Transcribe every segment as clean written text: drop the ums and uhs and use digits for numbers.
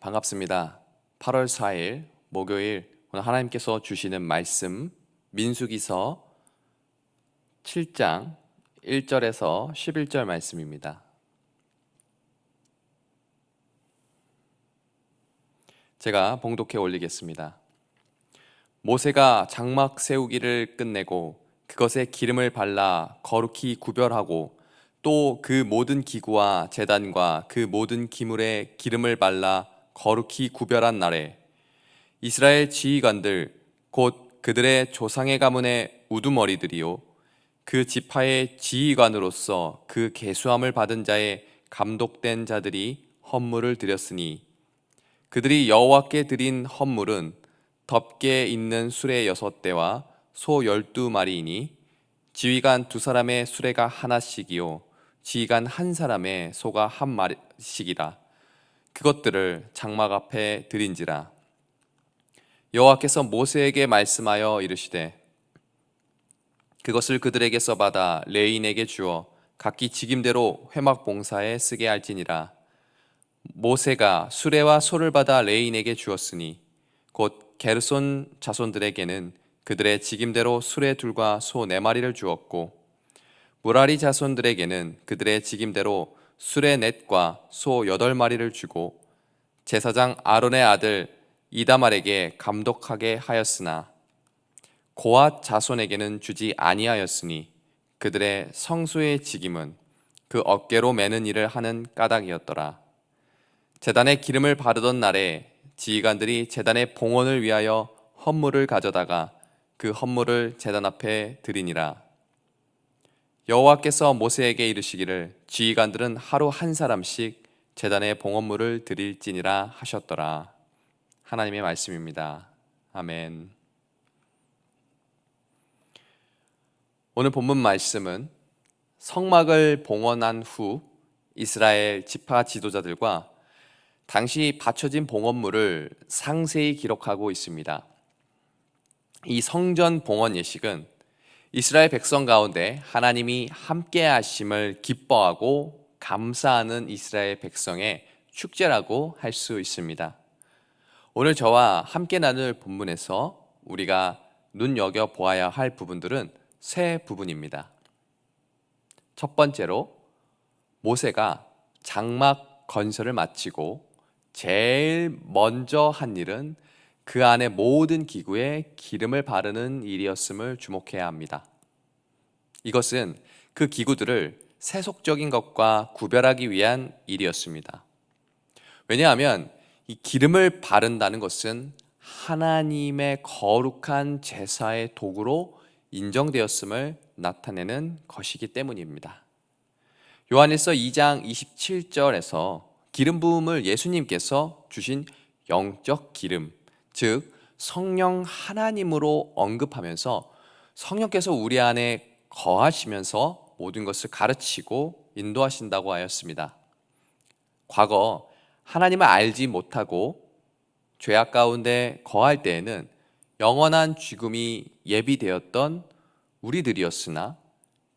반갑습니다. 8월 4일 목요일 오늘 하나님께서 주시는 말씀 민수기서 7장 1절에서 11절 말씀입니다. 제가 봉독해 올리겠습니다. 모세가 장막 세우기를 끝내고 그것에 기름을 발라 거룩히 구별하고 또 그 모든 기구와 제단과 그 모든 기물에 기름을 발라 거룩히 구별한 날에 이스라엘 지휘관들 곧 그들의 조상의 가문의 우두머리들이요 그 지파의 지휘관으로서 그 계수함을 받은 자의 감독된 자들이 헌물을 드렸으니 그들이 여호와께 드린 헌물은 덮개 있는 수레 6대와 소 12마리이니 지휘관 2사람의 수레가 하나씩이요 지휘관 1사람의 소가 1마리씩이라. 그것들을 장막 앞에 드린지라. 여호와께서 모세에게 말씀하여 이르시되 그것을 그들에게서 받아 레인에게 주어 각기 직임대로 회막 봉사에 쓰게 할지니라. 모세가 수레와 소를 받아 레인에게 주었으니 곧 게르손 자손들에게는 그들의 직임대로 수레 2과 소 4마리를 주었고 무라리 자손들에게는 그들의 직임대로 수레 4과 소 8마리를 주고 제사장 아론의 아들 이다말에게 감독하게 하였으나 고앗 자손에게는 주지 아니하였으니 그들의 성소의 직임은 그 어깨로 매는 일을 하는 까닭이었더라. 제단에 기름을 바르던 날에 지휘관들이 제단의 봉헌을 위하여 헌물을 가져다가 그 헌물을 제단 앞에 드리니라. 여호와께서 모세에게 이르시기를 지휘관들은 하루 1사람씩 제단에 봉헌물을 드릴지니라 하셨더라. 하나님의 말씀입니다. 아멘. 오늘 본문 말씀은 성막을 봉헌한 후 이스라엘 지파 지도자들과 당시 바쳐진 봉헌물을 상세히 기록하고 있습니다. 이 성전 봉헌 예식은 이스라엘 백성 가운데 하나님이 함께 하심을 기뻐하고 감사하는 이스라엘 백성의 축제라고 할 수 있습니다. 오늘 저와 함께 나눌 본문에서 우리가 눈여겨보아야 할 부분들은 3부분입니다. 첫 번째로 모세가 장막 건설을 마치고 제일 먼저 한 일은 그 안에 모든 기구에 기름을 바르는 일이었음을 주목해야 합니다. 이것은 그 기구들을 세속적인 것과 구별하기 위한 일이었습니다. 왜냐하면 이 기름을 바른다는 것은 하나님의 거룩한 제사의 도구로 인정되었음을 나타내는 것이기 때문입니다. 요한일서 2장 27절에서 기름 부음을 예수님께서 주신 영적 기름, 즉 성령 하나님으로 언급하면서 성령께서 우리 안에 거하시면서 모든 것을 가르치고 인도하신다고 하였습니다. 과거 하나님을 알지 못하고 죄악 가운데 거할 때에는 영원한 죽음이 예비되었던 우리들이었으나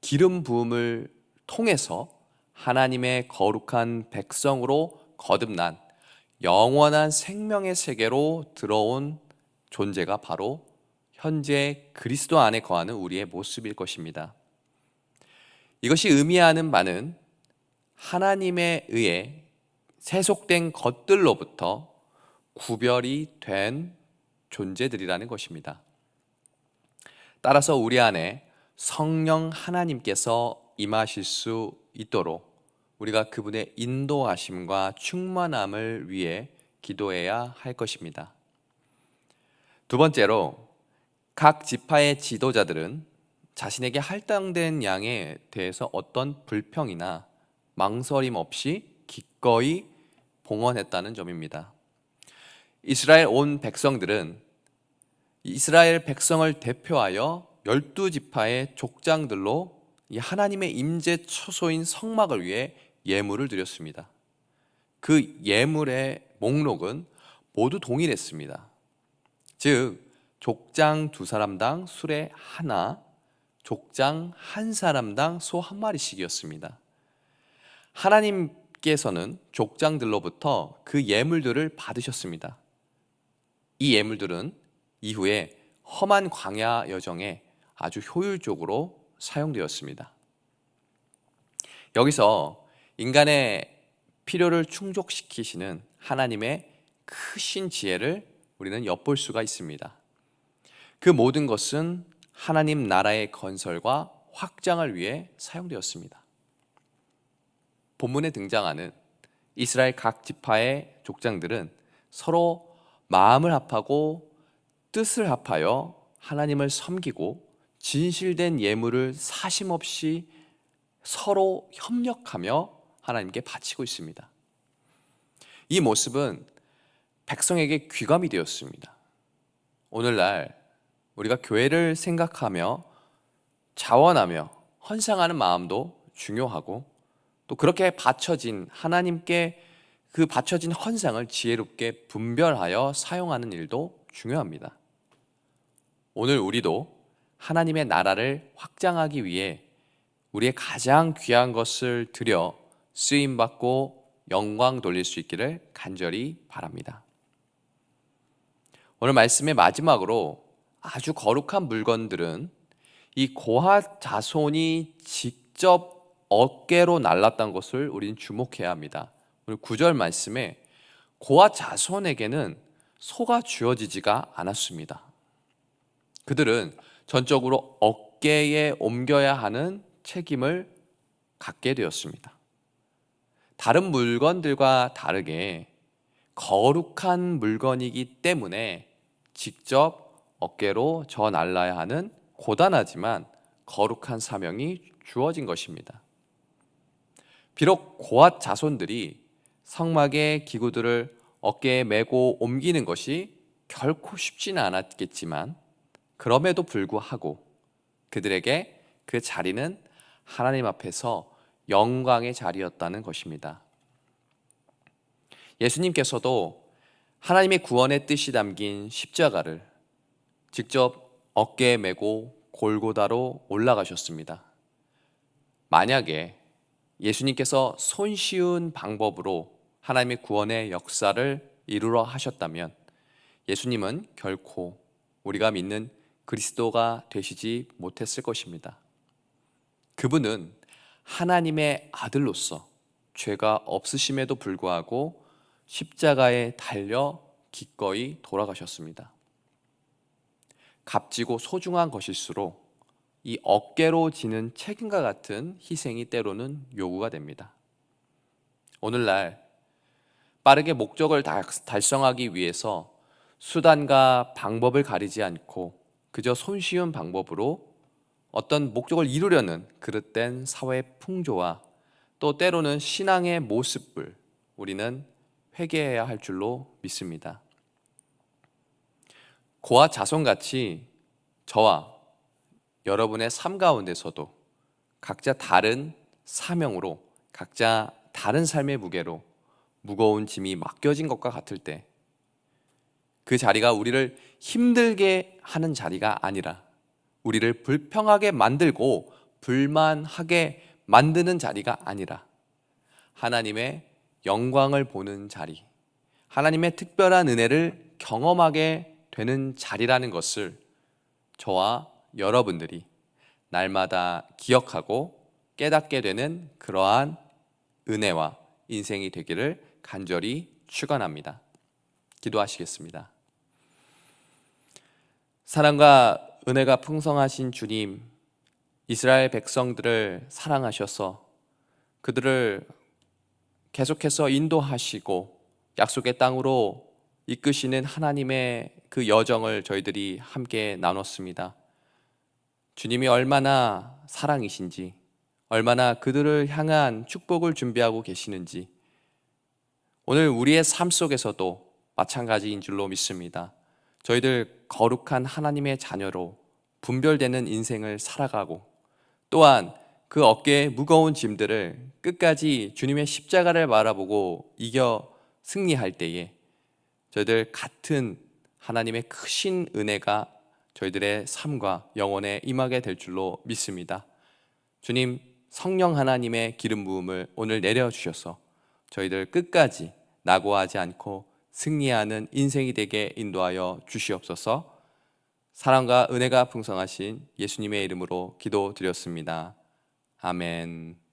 기름 부음을 통해서 하나님의 거룩한 백성으로 거듭난 영원한 생명의 세계로 들어온 존재가 바로 현재 그리스도 안에 거하는 우리의 모습일 것입니다. 이것이 의미하는 바는 하나님에 의해 세속된 것들로부터 구별이 된 존재들이라는 것입니다. 따라서 우리 안에 성령 하나님께서 임하실 수 있도록 우리가 그분의 인도하심과 충만함을 위해 기도해야 할 것입니다. 두 번째로 각 지파의 지도자들은 자신에게 할당된 양에 대해서 어떤 불평이나 망설임 없이 기꺼이 봉헌했다는 점입니다. 이스라엘 온 백성들은 이스라엘 백성을 대표하여 12지파의 족장들로 이 하나님의 임재 처소인 성막을 위해 예물을 드렸습니다. 그 예물의 목록은 모두 동일했습니다. 즉 족장 2사람당 수레 하나, 족장 1사람당 소 1마리씩이었습니다. 하나님 하나님께서는 족장들로부터 그 예물들을 받으셨습니다. 이 예물들은 이후에 험한 광야 여정에 아주 효율적으로 사용되었습니다. 여기서 인간의 필요를 충족시키시는 하나님의 크신 지혜를 우리는 엿볼 수가 있습니다. 그 모든 것은 하나님 나라의 건설과 확장을 위해 사용되었습니다. 본문에 등장하는 이스라엘 각 지파의 족장들은 서로 마음을 합하고 뜻을 합하여 하나님을 섬기고 진실된 예물을 사심없이 서로 협력하며 하나님께 바치고 있습니다. 이 모습은 백성에게 귀감이 되었습니다. 오늘날 우리가 교회를 생각하며 자원하며 헌상하는 마음도 중요하고, 또 그렇게 바쳐진 하나님께 그 바쳐진 헌상을 지혜롭게 분별하여 사용하는 일도 중요합니다. 오늘 우리도 하나님의 나라를 확장하기 위해 우리의 가장 귀한 것을 드려 쓰임받고 영광 돌릴 수 있기를 간절히 바랍니다. 오늘 말씀의 마지막으로 아주 거룩한 물건들은 이 고핫 자손이 직접 어깨로 날랐던 것을 우리는 주목해야 합니다. 오늘 9절 말씀에 고핫 자손에게는 소가 주어지지가 않았습니다. 그들은 전적으로 어깨에 옮겨야 하는 책임을 갖게 되었습니다. 다른 물건들과 다르게 거룩한 물건이기 때문에 직접 어깨로 져 날라야 하는 고단하지만 거룩한 사명이 주어진 것입니다. 비록 고핫 자손들이 성막의 기구들을 어깨에 메고 옮기는 것이 결코 쉽지는 않았겠지만, 그럼에도 불구하고 그들에게 그 자리는 하나님 앞에서 영광의 자리였다는 것입니다. 예수님께서도 하나님의 구원의 뜻이 담긴 십자가를 직접 어깨에 메고 골고다로 올라가셨습니다. 만약에 예수님께서 손쉬운 방법으로 하나님의 구원의 역사를 이루려 하셨다면 예수님은 결코 우리가 믿는 그리스도가 되시지 못했을 것입니다. 그분은 하나님의 아들로서 죄가 없으심에도 불구하고 십자가에 달려 기꺼이 돌아가셨습니다. 값지고 소중한 것일수록 이 어깨로 지는 책임과 같은 희생이 때로는 요구가 됩니다. 오늘날 빠르게 목적을 달성하기 위해서 수단과 방법을 가리지 않고 그저 손쉬운 방법으로 어떤 목적을 이루려는 그릇된 사회 풍조와 또 때로는 신앙의 모습을 우리는 회개해야 할 줄로 믿습니다. 고아 자손같이 저와 여러분의 삶 가운데서도 각자 다른 사명으로, 각자 다른 삶의 무게로 무거운 짐이 맡겨진 것과 같을 때 그 자리가 우리를 힘들게 하는 자리가 아니라 우리를 불평하게 만들고 불만하게 만드는 자리가 아니라 하나님의 영광을 보는 자리, 하나님의 특별한 은혜를 경험하게 되는 자리라는 것을 저와 여러분들이 날마다 기억하고 깨닫게 되는 그러한 은혜와 인생이 되기를 간절히 축원합니다. 기도하시겠습니다. 사랑과 은혜가 풍성하신 주님, 이스라엘 백성들을 사랑하셔서 그들을 계속해서 인도하시고 약속의 땅으로 이끄시는 하나님의 그 여정을 저희들이 함께 나눴습니다. 주님이 얼마나 사랑이신지, 얼마나 그들을 향한 축복을 준비하고 계시는지 오늘 우리의 삶 속에서도 마찬가지인 줄로 믿습니다. 저희들 거룩한 하나님의 자녀로 분별되는 인생을 살아가고 또한 그 어깨에 무거운 짐들을 끝까지 주님의 십자가를 바라보고 이겨 승리할 때에 저희들 같은 하나님의 크신 은혜가 저희들의 삶과 영혼에 임하게 될 줄로 믿습니다. 주님, 성령 하나님의 기름 부음을 오늘 내려주셔서 저희들 끝까지 낙오하지 않고 승리하는 인생이 되게 인도하여 주시옵소서. 사랑과 은혜가 풍성하신 예수님의 이름으로 기도드렸습니다. 아멘.